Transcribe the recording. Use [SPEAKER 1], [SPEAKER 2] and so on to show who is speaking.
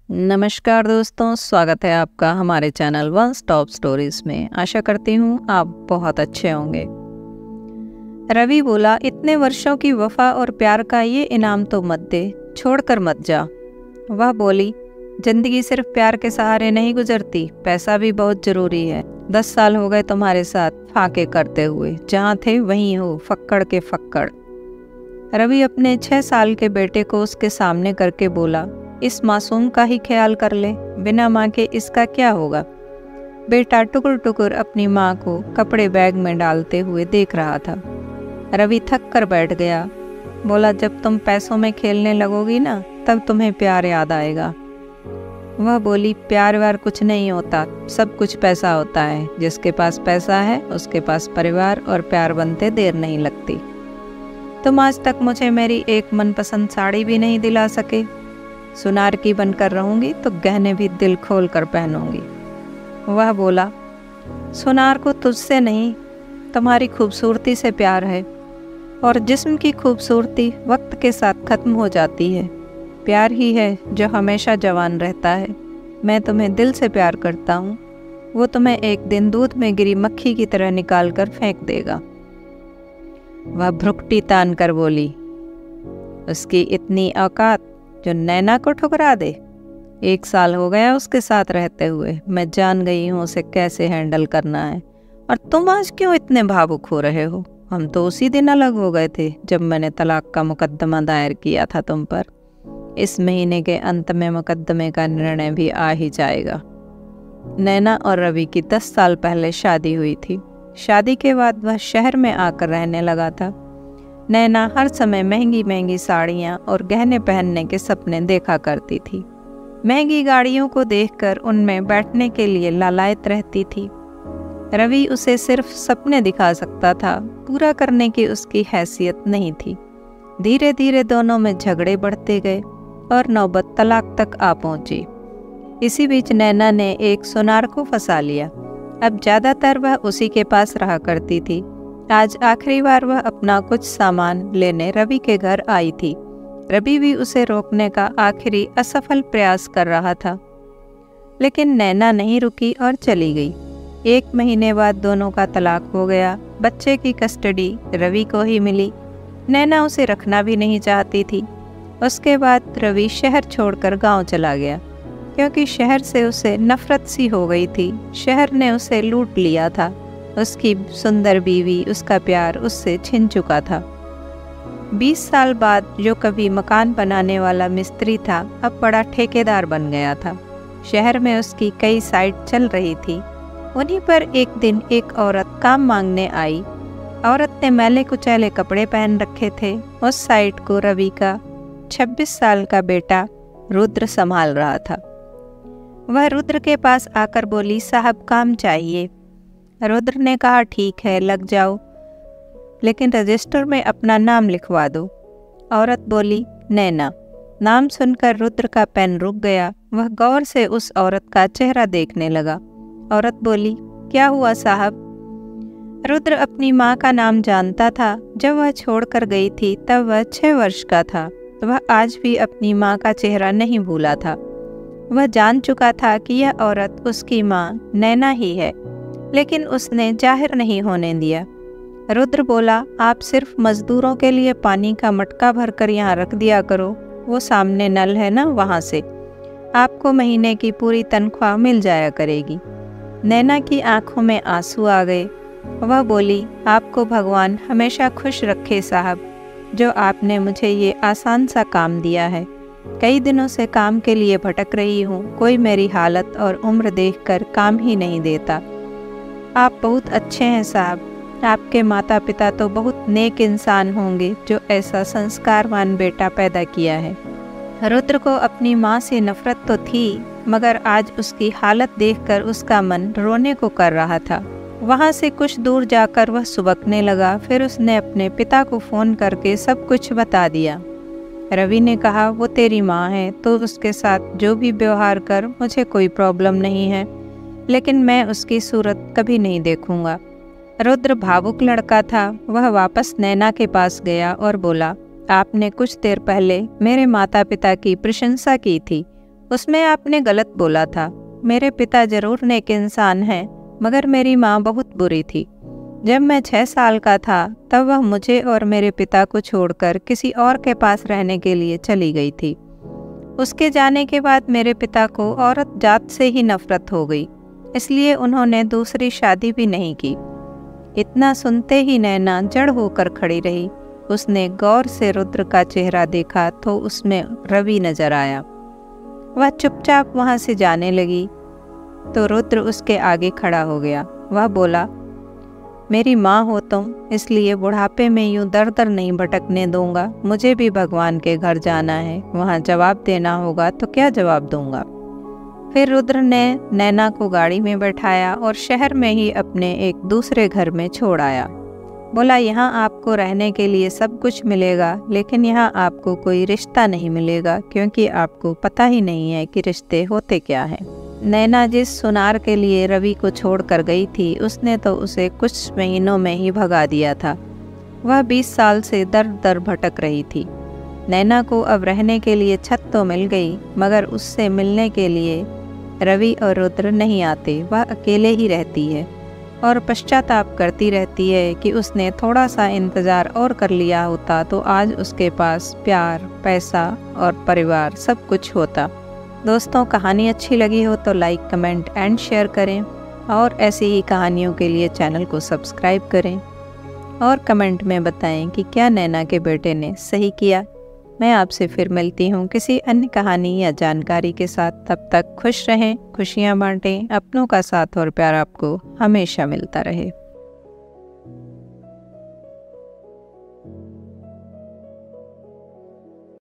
[SPEAKER 1] नमस्कार दोस्तों, स्वागत है आपका हमारे चैनल वन स्टॉप स्टोरीज में। आशा करती हूँ आप बहुत अच्छे होंगे। रवि बोला, इतने वर्षों की वफा और प्यार का ये इनाम तो मत दे, छोड़कर मत जा। वह बोली, जिंदगी सिर्फ प्यार के सहारे नहीं गुजरती, पैसा भी बहुत जरूरी है। 10 साल हो गए तुम्हारे साथ फाके करते हुए, जहाँ थे वहीं हो, फक्कड़ के फक्कड़। रवि अपने 6 साल के बेटे को उसके सामने करके बोला, इस मासूम का ही ख्याल कर ले, बिना माँ के इसका क्या होगा। बेटा टुकुर टुकुर अपनी माँ को कपड़े बैग में डालते हुए देख रहा था। रवि थक कर बैठ गया। बोला, जब तुम पैसों में खेलने लगोगी ना, तब तुम्हें प्यार याद आएगा। वह बोली, प्यार व्यार कुछ नहीं होता, सब कुछ पैसा होता है। जिसके पास पैसा है उसके पास परिवार और प्यार बनते देर नहीं लगती। तुम आज तक मुझे मेरी एक मनपसंद साड़ी भी नहीं दिला सके। सुनार की बनकर रहूंगी तो गहने भी दिल खोल कर पहनूंगी। वह बोला, सुनार को तुझसे नहीं, तुम्हारी खूबसूरती से प्यार है, और जिस्म की खूबसूरती वक्त के साथ खत्म हो जाती है। प्यार ही है जो हमेशा जवान रहता है। मैं तुम्हें दिल से प्यार करता हूँ। वो तुम्हें एक दिन दूध में गिरी मक्खी की तरह निकाल कर फेंक देगा। वह भ्रुकुटी तान कर बोली, उसकी इतनी औकात जो नैना को ठुकरा दे। 1 साल हो गया उसके साथ रहते हुए, मैं जान गई हूँ उसे कैसे हैंडल करना है। और तुम आज क्यों इतने भावुक हो रहे हो? हम तो उसी दिन अलग हो गए थे जब मैंने तलाक का मुकदमा दायर किया था तुम पर। इस महीने के अंत में मुकदमे का निर्णय भी आ ही जाएगा। नैना और रवि की 10 साल पहले शादी हुई थी। शादी के बाद वह शहर में आकर रहने लगा था। नैना हर समय महंगी महंगी साड़ियाँ और गहने पहनने के सपने देखा करती थी। महंगी गाड़ियों को देखकर उनमें बैठने के लिए लालायत रहती थी। रवि उसे सिर्फ सपने दिखा सकता था, पूरा करने की उसकी हैसियत नहीं थी। धीरे धीरे दोनों में झगड़े बढ़ते गए और नौबत तलाक तक आ पहुंची। इसी बीच नैना ने एक सुनार को फंसा लिया। अब ज़्यादातर वह उसी के पास रहा करती थी। आज आखिरी बार वह अपना कुछ सामान लेने रवि के घर आई थी। रवि भी उसे रोकने का आखिरी असफल प्रयास कर रहा था, लेकिन नैना नहीं रुकी और चली गई। 1 महीने बाद दोनों का तलाक हो गया। बच्चे की कस्टडी रवि को ही मिली। नैना उसे रखना भी नहीं चाहती थी। उसके बाद रवि शहर छोड़कर गांव चला गया, क्योंकि शहर से उसे नफरत सी हो गई थी। शहर ने उसे लूट लिया था। उसकी सुंदर बीवी, उसका प्यार उससे छिन चुका था। 20 साल बाद जो कभी मकान बनाने वाला मिस्त्री था, अब बड़ा ठेकेदार बन गया था। शहर में उसकी कई साइट चल रही थी। उन्हीं पर एक दिन एक औरत काम मांगने आई। औरत ने मैले कुचैले कपड़े पहन रखे थे। उस साइट को रवि का 26 साल का बेटा रुद्र संभाल रहा था। वह रुद्र के पास आकर बोली, साहब काम चाहिए। रुद्र ने कहा, ठीक है लग जाओ, लेकिन रजिस्टर में अपना नाम लिखवा दो। औरत बोली, नैना। नाम सुनकर रुद्र का पेन रुक गया। वह गौर से उस औरत का चेहरा देखने लगा। औरत बोली, क्या हुआ साहब? रुद्र अपनी माँ का नाम जानता था। जब वह छोड़कर गई थी तब वह 6 वर्ष का था। वह आज भी अपनी माँ का चेहरा नहीं भूला था। वह जान चुका था कि यह औरत उसकी माँ नैना ही है, लेकिन उसने जाहिर नहीं होने दिया। रुद्र बोला, आप सिर्फ मजदूरों के लिए पानी का मटका भरकर यहाँ रख दिया करो। वो सामने नल है ना, वहाँ से आपको महीने की पूरी तनख्वाह मिल जाया करेगी। नैना की आंखों में आंसू आ गए। वह बोली, आपको भगवान हमेशा खुश रखे साहब, जो आपने मुझे ये आसान सा काम दिया है। कई दिनों से काम के लिए भटक रही हूँ। कोई मेरी हालत और उम्र देखकर काम ही नहीं देता। आप बहुत अच्छे हैं साहब। आपके माता पिता तो बहुत नेक इंसान होंगे जो ऐसा संस्कारवान बेटा पैदा किया है। रुद्र को अपनी माँ से नफरत तो थी, मगर आज उसकी हालत देखकर उसका मन रोने को कर रहा था। वहाँ से कुछ दूर जाकर वह सुबकने लगा। फिर उसने अपने पिता को फ़ोन करके सब कुछ बता दिया। रवि ने कहा, वो तेरी माँ है तो उसके साथ जो भी व्यवहार कर, मुझे कोई प्रॉब्लम नहीं है, लेकिन मैं उसकी सूरत कभी नहीं देखूंगा। रुद्र भावुक लड़का था। वह वापस नैना के पास गया और बोला, आपने कुछ देर पहले मेरे माता पिता की प्रशंसा की थी। उसमें आपने गलत बोला था। मेरे पिता जरूर नेक इंसान हैं, मगर मेरी माँ बहुत बुरी थी। जब मैं 6 साल का था तब वह मुझे और मेरे पिता को छोड़कर किसी और के पास रहने के लिए चली गई थी। उसके जाने के बाद मेरे पिता को औरत जात से ही नफरत हो गई, इसलिए उन्होंने दूसरी शादी भी नहीं की। इतना सुनते ही नैना जड़ होकर खड़ी रही। उसने गौर से रुद्र का चेहरा देखा तो उसमें रवि नजर आया। वह चुपचाप वहां से जाने लगी तो रुद्र उसके आगे खड़ा हो गया। वह बोला, मेरी माँ हो तुम, इसलिए बुढ़ापे में यूं दर दर नहीं भटकने दूंगा। मुझे भी भगवान के घर जाना है, वहाँ जवाब देना होगा तो क्या जवाब दूंगा। फिर रुद्र ने नैना को गाड़ी में बैठाया और शहर में ही अपने एक दूसरे घर में छोड़ आया। बोला, यहाँ आपको रहने के लिए सब कुछ मिलेगा, लेकिन यहाँ आपको कोई रिश्ता नहीं मिलेगा, क्योंकि आपको पता ही नहीं है कि रिश्ते होते क्या हैं। नैना जिस सुनार के लिए रवि को छोड़कर गई थी, उसने तो उसे कुछ महीनों में ही भगा दिया था। वह 20 साल से दर दर भटक रही थी। नैना को अब रहने के लिए छत तो मिल गई, मगर उससे मिलने के लिए रवि और रुद्र नहीं आते। वह अकेले ही रहती है और पश्चाताप करती रहती है कि उसने थोड़ा सा इंतज़ार और कर लिया होता तो आज उसके पास प्यार, पैसा और परिवार सब कुछ होता। दोस्तों, कहानी अच्छी लगी हो तो लाइक, कमेंट एंड शेयर करें और ऐसी ही कहानियों के लिए चैनल को सब्सक्राइब करें और कमेंट में बताएं कि क्या नैना के बेटे ने सही किया। मैं आपसे फिर मिलती हूँ किसी अन्य कहानी या जानकारी के साथ। तब तक खुश रहें, खुशियाँ बांटें, अपनों का साथ और प्यार आपको हमेशा मिलता रहे।